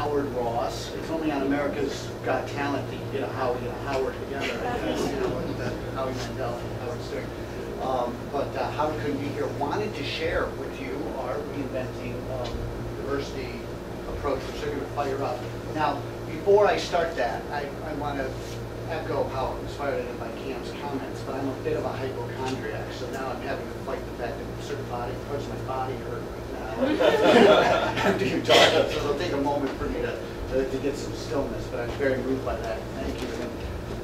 Howard Ross. It's only on America's Got Talent that you get a Howie and a Howard together. I guess, you know, what Howie Mandel and Howard Stern. But Howard couldn't be here. Wanted to share with you our reinventing diversity approach, which they're going to fire up. Now, before I start that, I want to echo how inspired I am by Cam's comments, but I'm a bit of a hypochondriac, so now I'm having to fight the fact that certain parts of my body hurt right now. I'm doing dark, so it'll take a moment for me to get some stillness, but I'm very moved by that. Thank you.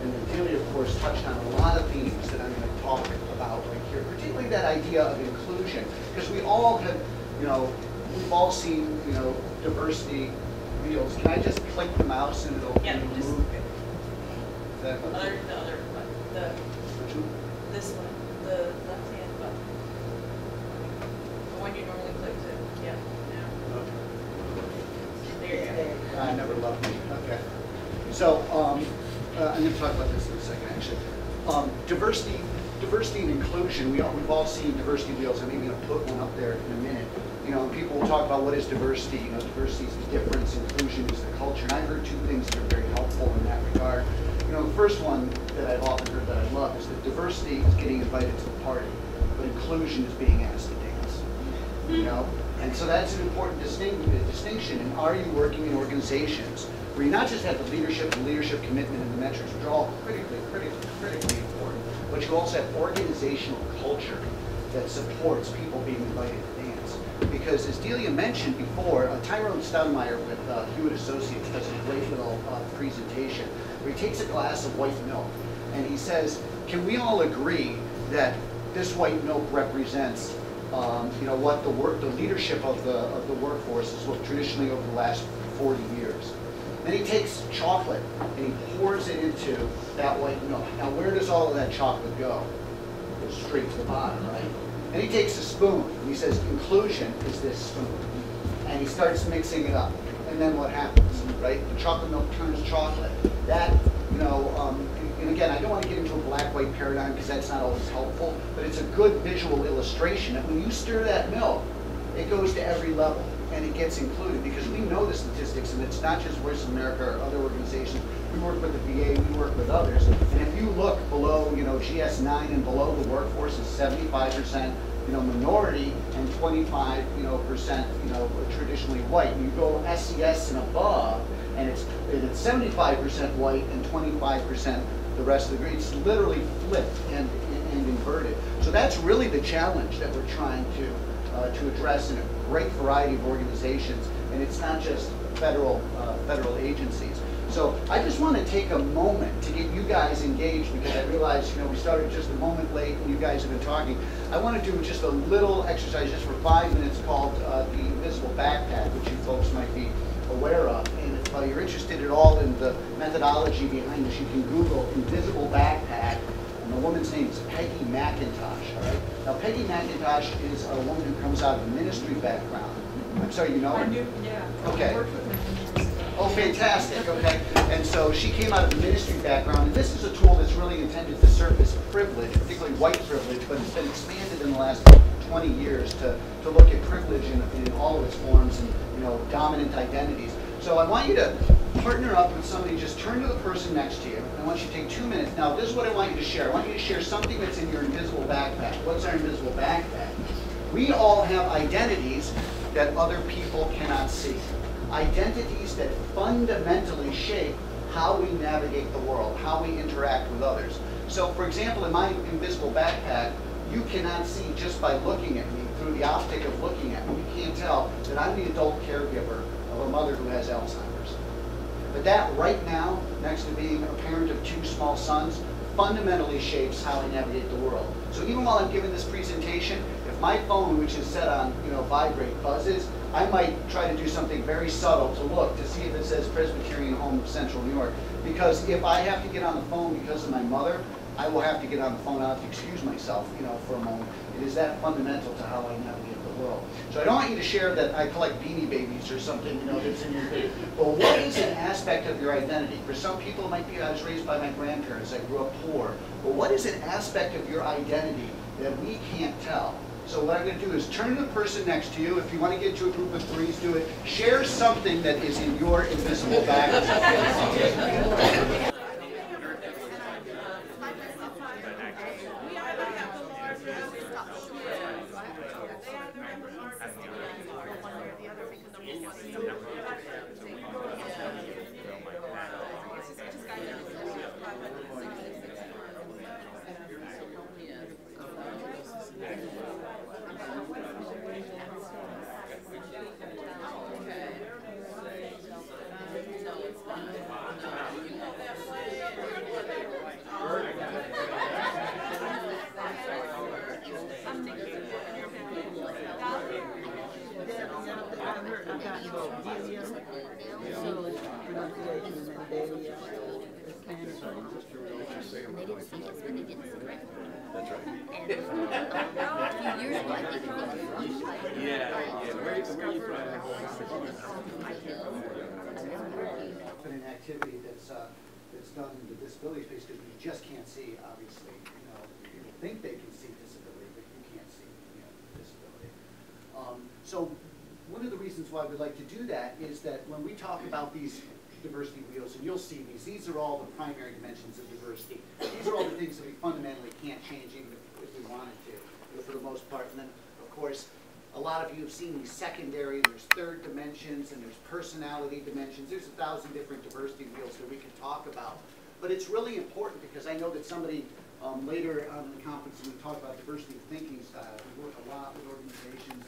And Delia, of course, touched on a lot of themes that I'm going to talk about right here, particularly that idea of inclusion, because we all have, you know, we've all seen, you know, diversity wheels. Can I just click the mouse and it'll move? The other one, this one, the left-hand button, the one you normally click to. Yeah. No. There you go. I never loved me. Okay. So I'm going to talk about this in a second, actually. Diversity and inclusion. We've all seen diversity wheels. I'm even going to put one up there in a minute. You know, and people will talk about what is diversity. You know, diversity is the difference. Inclusion is the culture. And I've heard two things that are very helpful in that regard. You know, the first one that I've often heard that I love is that diversity is getting invited to the party, but inclusion is being asked to dance. You know, and so that's an important distinction. And are you working in organizations where you not just have the leadership commitment, and the metrics, which are all critically important, but you also have organizational culture that supports people being invited to dance. Because as Delia mentioned before, Tyrone Stoudemire with Hewitt Associates does a great little presentation where he takes a glass of white milk and he says, can we all agree that this white milk represents you know, what the leadership of the workforce has looked traditionally over the last 40 years. Then he takes chocolate and he pours it into that white milk. Now where does all of that chocolate go? It goes straight to the bottom, right? And he takes a spoon and he says, inclusion is this spoon. And he starts mixing it up. And then what happens, right? The chocolate milk turns chocolate. That, you know, and again, I don't want to get into a black-white paradigm because that's not always helpful, but it's a good visual illustration that when you stir that milk, it goes to every level and it gets included, because we know the statistics, and it's not just Voice of America or other organizations. We work with the VA, we work with others, and if you look below, you know, GS9 and below, the workforce is 75%, you know, minority, and 25, you know, percent, you know, traditionally white. And you go SES and above, and it's 75% white and 25% the rest of the grade. It's literally flipped and inverted. So that's really the challenge that we're trying to address in a great variety of organizations, and it's not just federal agencies. So I just want to take a moment to get you guys engaged, because I realize, you know, we started just a moment late and you guys have been talking. I want to do just a little exercise just for 5 minutes called the Invisible Backpack, which you folks might be aware of. And if you're interested at all in the methodology behind this, you can Google Invisible Backpack. And the woman's name is Peggy McIntosh, all right? Now, Peggy McIntosh is a woman who comes out of a ministry background. I'm sorry, you know her? I knew, yeah. Okay. I worked with her. Oh, fantastic, okay. And so she came out of a ministry background, and this is a tool that's really intended to surface privilege, particularly white privilege, but it's been expanded in the last 20 years to look at privilege in all of its forms and, you know, dominant identities. So I want you to partner up with somebody, just turn to the person next to you. I want you to take 2 minutes. Now, this is what I want you to share. I want you to share something that's in your invisible backpack. What's our invisible backpack? We all have identities that other people cannot see. Identities that fundamentally shape how we navigate the world, how we interact with others. So, for example, in my invisible backpack, you cannot see just by looking at me, through the optic of looking at me, you can't tell that I'm the adult caregiver of a mother who has Alzheimer's. But that right now, next to being a parent of 2 small sons, fundamentally shapes how I navigate the world. So even while I'm giving this presentation, if my phone, which is set on, you know, vibrate, buzzes, I might try to do something very subtle to look to see if it says Presbyterian Home of Central New York. Because if I have to get on the phone because of my mother, I will have to get on the phone. I'll have to excuse myself, you know, for a moment. It is that fundamental to how I navigate the world. So I don't want you to share that I collect Beanie Babies or something, you know, that's in your thing. But what is an aspect of your identity? For some people, it might be I was raised by my grandparents. I grew up poor. But what is an aspect of your identity that we can't tell? So what I'm going to do is turn to the person next to you. If you want to get to a group of threes, do it. Share something that is in your invisible bag. And they didn't see us, but they didn't see Greg. That's right. And a few years ago, I think it was Where are you from? An activity that's done in the disability space because we just can't see, obviously. People think they can see disability, but you can't see disability. So one of the reasons why we'd like to do that is that when we talk about these diversity wheels, and you'll see these are all the primary dimensions of diversity. These are all the things that we fundamentally can't change even if we wanted to, for the most part. And then, of course, a lot of you have seen these secondary, and there's third dimensions, and there's personality dimensions. There's 1,000 different diversity wheels that we can talk about. But it's really important because I know that somebody later on in the conference, when we talk about diversity of thinking style, we work a lot with organizations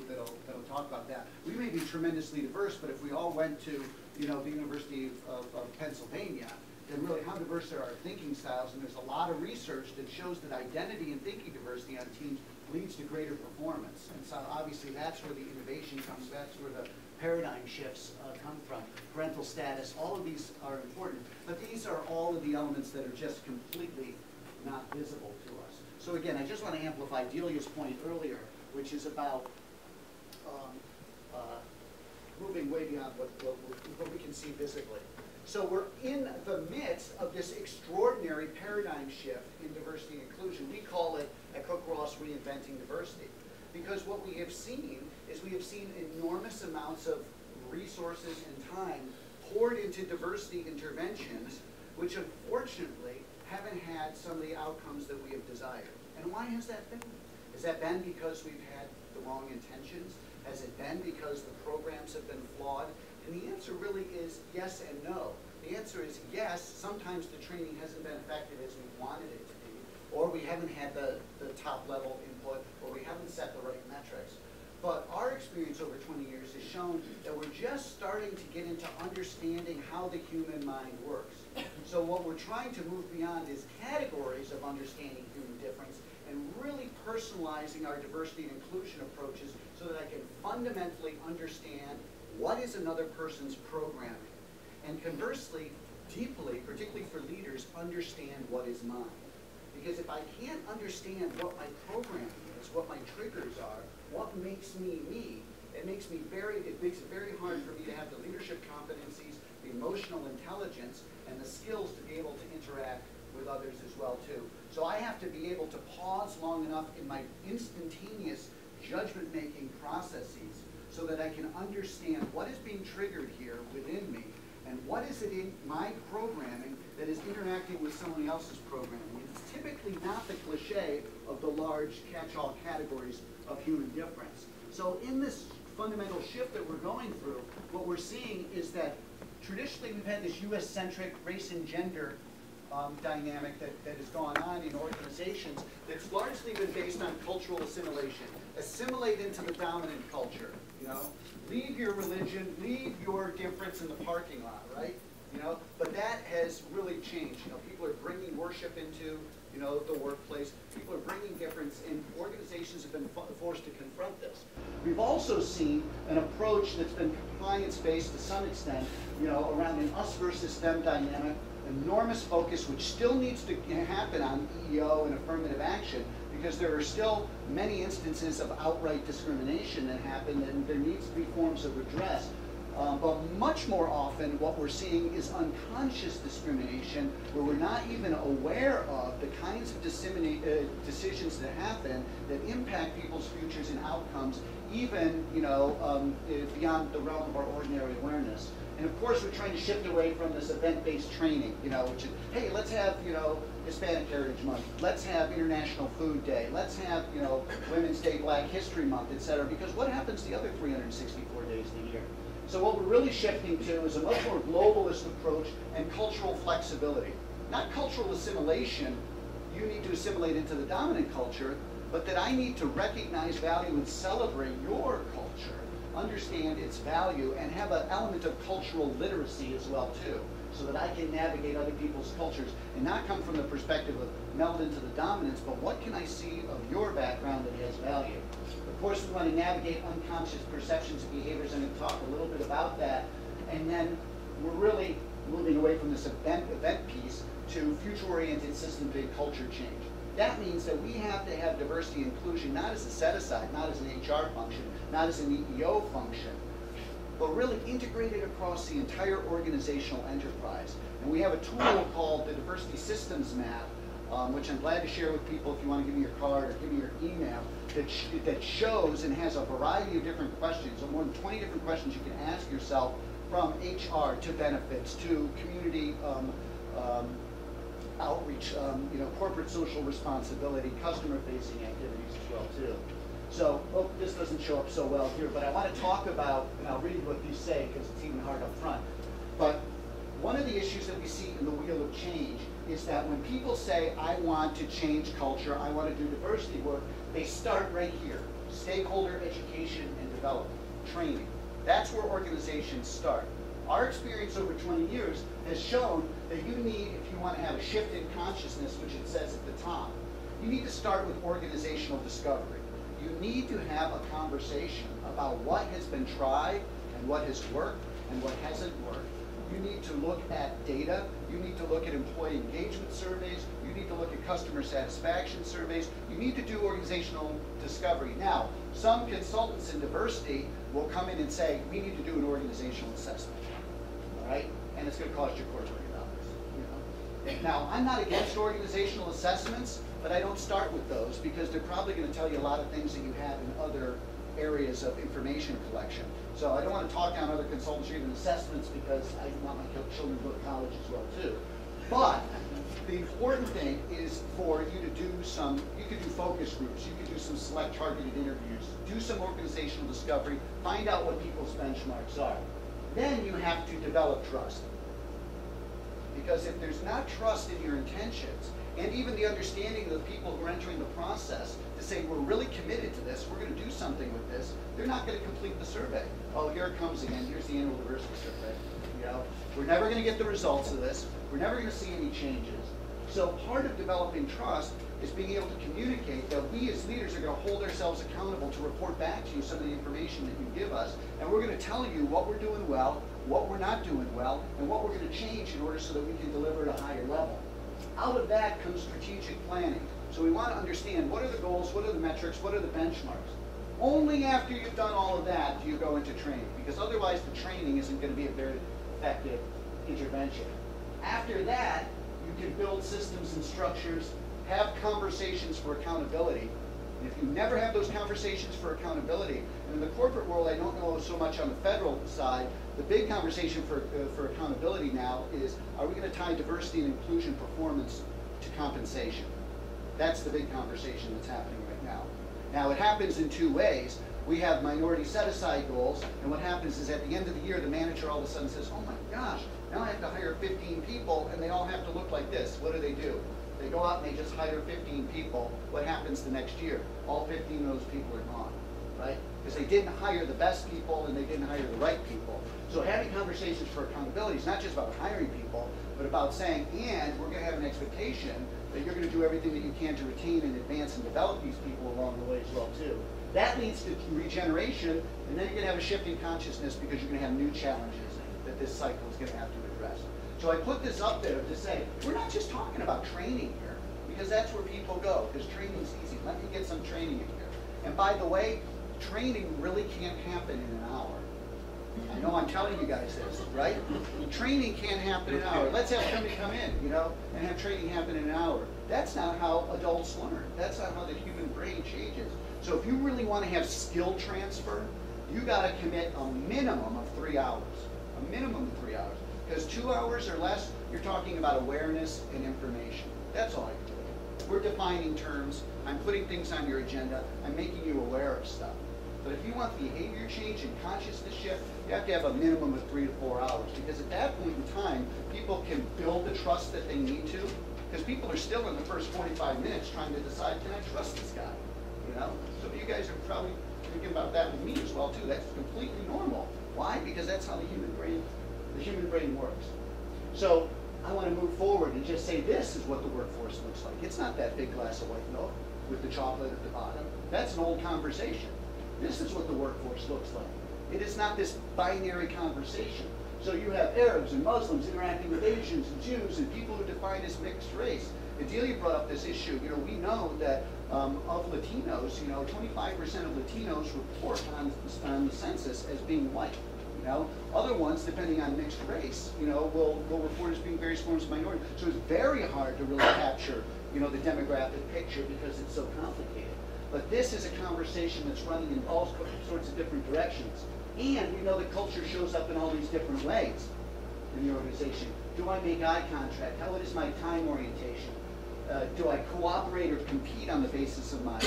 that'll talk about that. We may be tremendously diverse, but if we all went to the University of Pennsylvania, then really how diverse are our thinking styles? And there's a lot of research that shows that identity and thinking diversity on teams leads to greater performance. And so obviously that's where the innovation comes, that's where the paradigm shifts come from. Parental status, all of these are important, but these are all of the elements that are just completely not visible to us. So again, I just want to amplify Delia's point earlier, which is about moving way beyond what we can see visibly. So we're in the midst of this extraordinary paradigm shift in diversity and inclusion. We call it at Cook-Ross reinventing diversity. Because what we have seen is we have seen enormous amounts of resources and time poured into diversity interventions, which unfortunately haven't had some of the outcomes that we have desired. And why has that been? Has that been because we've had the wrong intentions? Has it been because the programs have been flawed? And the answer really is yes and no. The answer is yes, sometimes the training hasn't been effective as we wanted it to be, or we haven't had the top level input, or we haven't set the right metrics. But our experience over 20 years has shown that we're just starting to get into understanding how the human mind works. So what we're trying to move beyond is categories of understanding human difference and really personalizing our diversity and inclusion approaches so that I can fundamentally understand what is another person's programming. And conversely, deeply, particularly for leaders, understand what is mine. Because if I can't understand what my programming is, what my triggers are, what makes me me, it makes it very hard for me to have the leadership competencies, the emotional intelligence, and the skills to be able to interact with others as well too. So I have to be able to pause long enough in my instantaneous judgment-making processes so that I can understand what is being triggered here within me and what is it in my programming that is interacting with someone else's programming. It's typically not the cliche of the large catch-all categories of human difference. So in this fundamental shift that we're going through, what we're seeing is that traditionally we've had this US-centric race and gender dynamic that has gone on in organizations that's largely been based on cultural assimilation. Assimilate into the dominant culture, Leave your religion, leave your difference in the parking lot, right? But that has really changed. People are bringing worship into, the workplace. People are bringing difference, and organizations have been forced to confront this. We've also seen an approach that's been compliance-based to some extent, around an us versus them dynamic, enormous focus, which still needs to happen on EEO and affirmative action, because there are still many instances of outright discrimination that happen, and there needs to be forms of redress. But much more often, what we're seeing is unconscious discrimination, where we're not even aware of the kinds of decisions that happen that impact people's futures and outcomes, even beyond the realm of our ordinary awareness. And of course, we're trying to shift away from this event-based training, which is, hey, let's have, Hispanic Heritage Month, let's have International Food Day, let's have, Women's Day, Black History Month, et cetera, because what happens the other 364 days of the year? So what we're really shifting to is a much more globalist approach and cultural flexibility. Not cultural assimilation, you need to assimilate into the dominant culture, but that I need to recognize, value, and celebrate your culture, understand its value, and have an element of cultural literacy as well too, so that I can navigate other people's cultures and not come from the perspective of meld into the dominance, but what can I see of your background that has value? Of course, we want to navigate unconscious perceptions and behaviors, and we'll talk a little bit about that. And then we're really moving away from this event piece to future-oriented system-based culture change. That means that we have to have diversity and inclusion not as a set-aside, not as an HR function, not as an EEO function, but really integrated across the entire organizational enterprise. And we have a tool called the Diversity Systems Map, which I'm glad to share with people if you want to give me your card or give me your email, that shows and has a variety of different questions, or more than 20 different questions you can ask yourself, from HR to benefits to community outreach, corporate social responsibility, customer-facing activities as well too. So, this doesn't show up so well here, but I want to talk about, and I'll read what these say because it's even hard up front. But one of the issues that we see in the Wheel of Change is that when people say, I want to change culture, I want to do diversity work, they start right here. Stakeholder education and development, training. That's where organizations start. Our experience over 20 years has shown that you need, if you want to have a shift in consciousness, which it says at the top, you need to start with organizational discovery. You need to have a conversation about what has been tried and what has worked and what hasn't worked. You need to look at data. You need to look at employee engagement surveys. You need to look at customer satisfaction surveys. You need to do organizational discovery. Now, some consultants in diversity will come in and say, we need to do an organizational assessment, all right? And it's going to cost you $250 million. Now, I'm not against organizational assessments, but I don't start with those because they're probably going to tell you a lot of things that you have in other areas of information collection. So I don't want to talk down other consultants or even assessments because I want my children to go to college as well too. But the important thing is for you to do you could do focus groups, you could do some select targeted interviews, do some organizational discovery, find out what people's benchmarks are. Then you have to develop trust. Because if there's not trust in your intentions, and even the understanding of the people who are entering the process to say, we're really committed to this, we're going to do something with this, they're not going to complete the survey. Oh, here it comes again, here's the annual diversity survey. We're never going to get the results of this, we're never going to see any changes. So part of developing trust is being able to communicate that we as leaders are going to hold ourselves accountable to report back to you some of the information that you give us, and we're going to tell you what we're doing well, what we're not doing well, and what we're going to change in order so that we can deliver at a higher level. Out of that comes strategic planning. So we want to understand what are the goals, what are the metrics, what are the benchmarks. Only after you've done all of that do you go into training, because otherwise the training isn't going to be a very effective intervention. After that, you can build systems and structures, have conversations for accountability. And if you never have those conversations for accountability, and in the corporate world, I don't know so much on the federal side, the big conversation for accountability now is, are we going to tie diversity and inclusion performance to compensation? That's the big conversation that's happening right now. Now, it happens in two ways. We have minority set-aside goals, and what happens is at the end of the year, the manager all of a sudden says, oh my gosh, now I have to hire 15 people, and they all have to look like this. What do? They go out and they just hire 15 people. What happens the next year? All 15 of those people are gone, right? Because they didn't hire the best people and they didn't hire the right people. So having conversations for accountability is not just about hiring people, but about saying, and we're going to have an expectation that you're going to do everything that you can to retain and advance and develop these people along the way as well too. That leads to regeneration, and then you're going to have a shift in consciousness because you're going to have new challenges that this cycle is going to have to address. So I put this up there to say, we're not just talking about training here, because that's where people go, because training's easy. Let me get some training in here. And by the way, training really can't happen in an hour, I know I'm telling you guys this, right? Training can't happen in an hour. Let's have somebody come in, you know, and have training happen in an hour. That's not how adults learn. That's not how the human brain changes. So if you really want to have skill transfer, you got to commit a minimum of 3 hours. A minimum of 3 hours. Because 2 hours or less, you're talking about awareness and information. That's all I do. We're defining terms. I'm putting things on your agenda. I'm making you aware of stuff. But if you want behavior change and consciousness shift, you have to have a minimum of 3 to 4 hours. Because at that point in time, people can build the trust that they need to. Because people are still in the first 45 minutes trying to decide, can I trust this guy? You know? So you guys are probably thinking about that with me as well too. That's completely normal. Why? Because that's how the human brain works. So I want to move forward and just say this is what the workforce looks like. It's not that big glass of white milk with the chocolate at the bottom. That's an old conversation. This is what the workforce looks like. It is not this binary conversation. So you have Arabs and Muslims interacting with Asians and Jews and people who define as mixed race. Adelia brought up this issue. You know, we know that of Latinos, you know, 25% of Latinos report on the census as being white. You know, other ones, depending on mixed race, you know, will report as being various forms of minority. So it's very hard to really capture, you know, the demographic picture because it's so complicated. But this is a conversation that's running in all sorts of different directions. And we know that culture shows up in all these different ways in the organization. Do I make eye contact? How is my time orientation? Do I cooperate or compete on the basis of my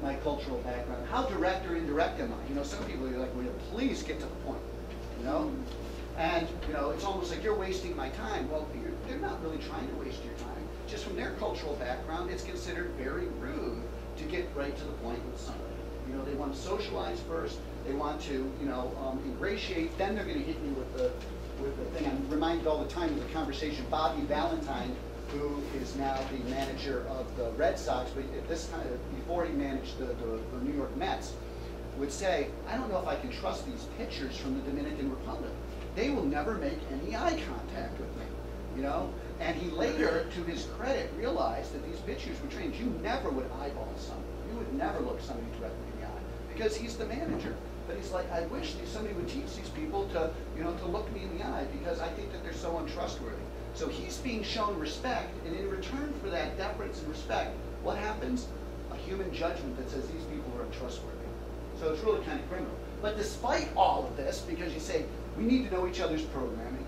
my cultural background? How direct or indirect am I? You know, some people are like, "Will you please get to the point?" You know, and you know, it's almost like you're wasting my time. Well, they're not really trying to waste your time. Just from their cultural background, it's considered very rude to get right to the point with somebody. You know, they want to socialize first. They want to, you know, ingratiate. Then they're going to hit you with the thing. I'm reminded all the time of the conversation. Bobby Valentine, who is now the manager of the Red Sox, but at this time, before he managed the New York Mets, would say, I don't know if I can trust these pitchers from the Dominican Republic. They will never make any eye contact with me, you know? And he later, to his credit, realized that these pitchers were trained. You never would eyeball somebody. You would never look somebody directly in the eye because he's the manager. But he's like, I wish somebody would teach these people to, you know, to look me in the eye because I think that they're so untrustworthy. So he's being shown respect, and in return for that deference and respect, what happens? A human judgment that says these people are untrustworthy. So it's really kind of criminal. But despite all of this, because you say, we need to know each other's programming,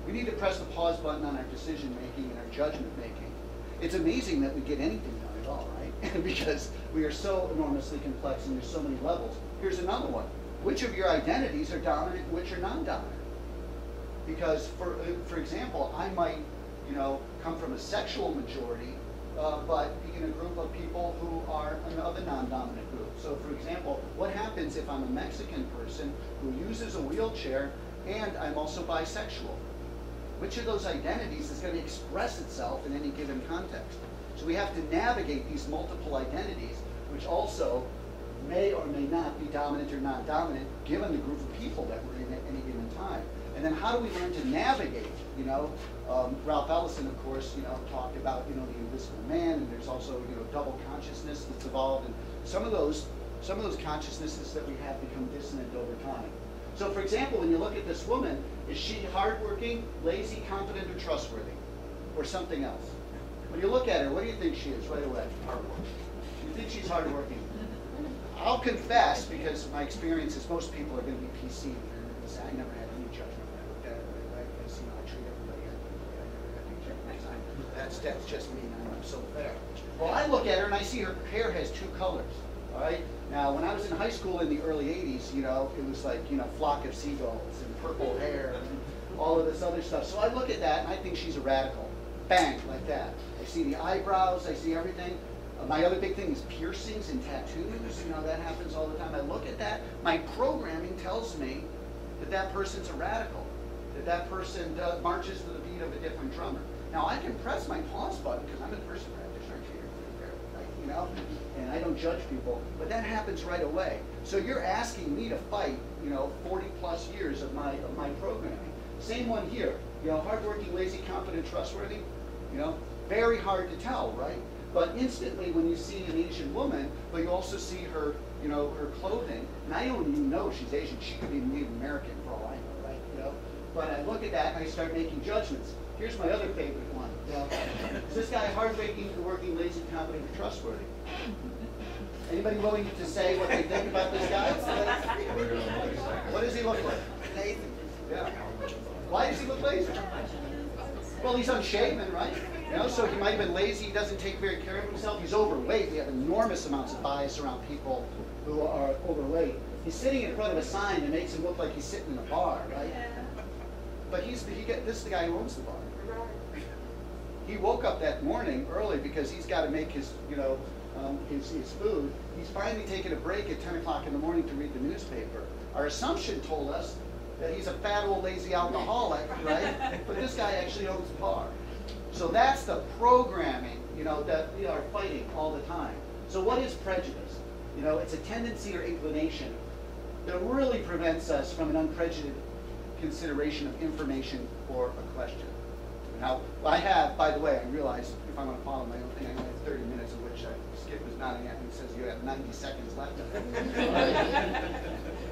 we need to press the pause button on our decision making and our judgment making, it's amazing that we get anything done at all, right? Because we are so enormously complex and there's so many levels. Here's another one. Which of your identities are dominant and which are non-dominant? Because, for example, I might, you know, come from a sexual majority, but be in a group of people who are of a non-dominant group. So, for example, what happens if I'm a Mexican person who uses a wheelchair and I'm also bisexual? Which of those identities is going to express itself in any given context? So we have to navigate these multiple identities, which also may or may not be dominant or not dominant, given the group of people that we're in at any given time. And then how do we learn to navigate? You know, Ralph Ellison, of course, you know, talked about, you know, the invisible man, and there's also, you know, double consciousness that's evolved, and some of those consciousnesses that we have become dissonant over time. So, for example, when you look at this woman, is she hardworking, lazy, confident, or trustworthy, or something else? When you look at her, what do you think she is right away? Hardworking. You think she's hardworking? I'll confess, because my experience is most people are going to be PC. I never had any judgment when I looked at it. Because, you know, I treat everybody equally. I never had any judgment. That's just me, and I'm so fair. Well, I look at her and I see her hair has two colors. All right. Now, when I was in high school in the early '80s, you know, it was like, you know, flock of seagulls and purple hair and all of this other stuff. So I look at that and I think she's a radical. Bang, like that. I see the eyebrows. I see everything. My other big thing is piercings and tattoos. You know, that happens all the time. I look at that. My programming tells me that that person's a radical, that that person marches to the beat of a different drummer. Now, I can press my pause button because I'm a person practitioner, right? You know, and I don't judge people, but that happens right away. So you're asking me to fight, you know, 40 plus years of my programming. Same one here. You know, hardworking, lazy, confident, trustworthy. You know, very hard to tell, right? But instantly, when you see an Asian woman, but you also see her you know, her clothing, and I don't even know she's Asian. She could be Native American for all I know, right? You know, but I look at that and I start making judgments. Here's my other favorite one. You know, is this guy hardworking, working, lazy, competent, or trustworthy? Anybody willing to say what they think about this guy? What does he look like? Lazy. Yeah. Why does he look lazy? Well, he's unshaven, right? You know, so he might have been lazy. He doesn't take very care of himself. He's overweight. We have enormous amounts of bias around people who are overweight. He's sitting in front of a sign that makes him look like he's sitting in a bar, right? But this is the guy who owns the bar. He woke up that morning early because he's got to make his, you know, his food. He's finally taken a break at 10 o'clock in the morning to read the newspaper. Our assumption told us that he's a fat old lazy alcoholic, right? But this guy actually owns the bar. So that's the programming, you know, that we are fighting all the time. So what is prejudice? You know, it's a tendency or inclination that really prevents us from an unprejudiced consideration of information or a question. Now, I have, by the way, I realized if I'm going to follow my own thing, I only have 30 minutes, of which Skip was nodding at me and says you have 90 seconds left of it.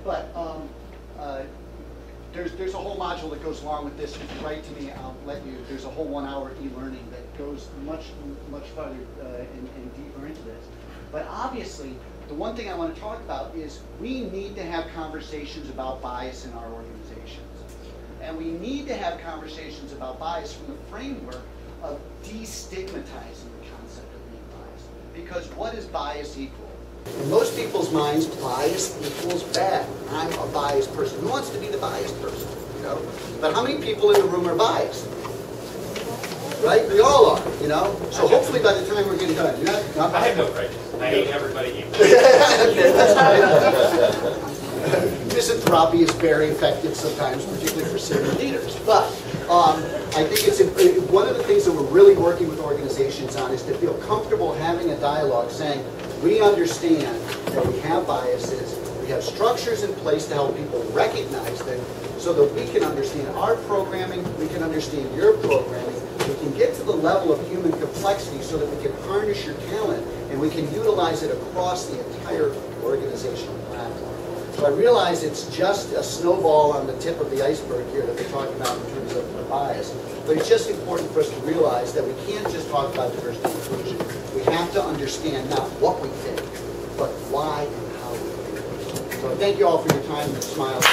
But there's a whole module that goes along with this. If you write to me, I'll let you. There's a whole 1 hour e-learning that goes much farther and deeper into this. But obviously, the one thing I want to talk about is we need to have conversations about bias in our organizations. And we need to have conversations about bias from the framework of destigmatizing the concept of being biased. Because what is bias equal? In most people's minds, bias equals bad. I'm a biased person. Who wants to be the biased person? You know? But how many people in the room are biased? Right? We all are, you know? So hopefully by the time we're getting done, you're not I have no prejudice. I hate everybody equally. Okay, that's right. Misanthropy is very effective sometimes, particularly for senior leaders. But I think it's one of the things that we're really working with organizations on is to feel comfortable having a dialogue saying, we understand that we have biases, we have structures in place to help people recognize them so that we can understand our programming, we can understand your programming, we can get to the level of human complexity so that we can harness your talent and we can utilize it across the entire organizational platform. So I realize it's just a snowball on the tip of the iceberg here that we're talking about in terms of bias. But it's just important for us to realize that we can't just talk about diversity and inclusion. We have to understand not what we think, but why and how we think. So thank you all for your time and smiles.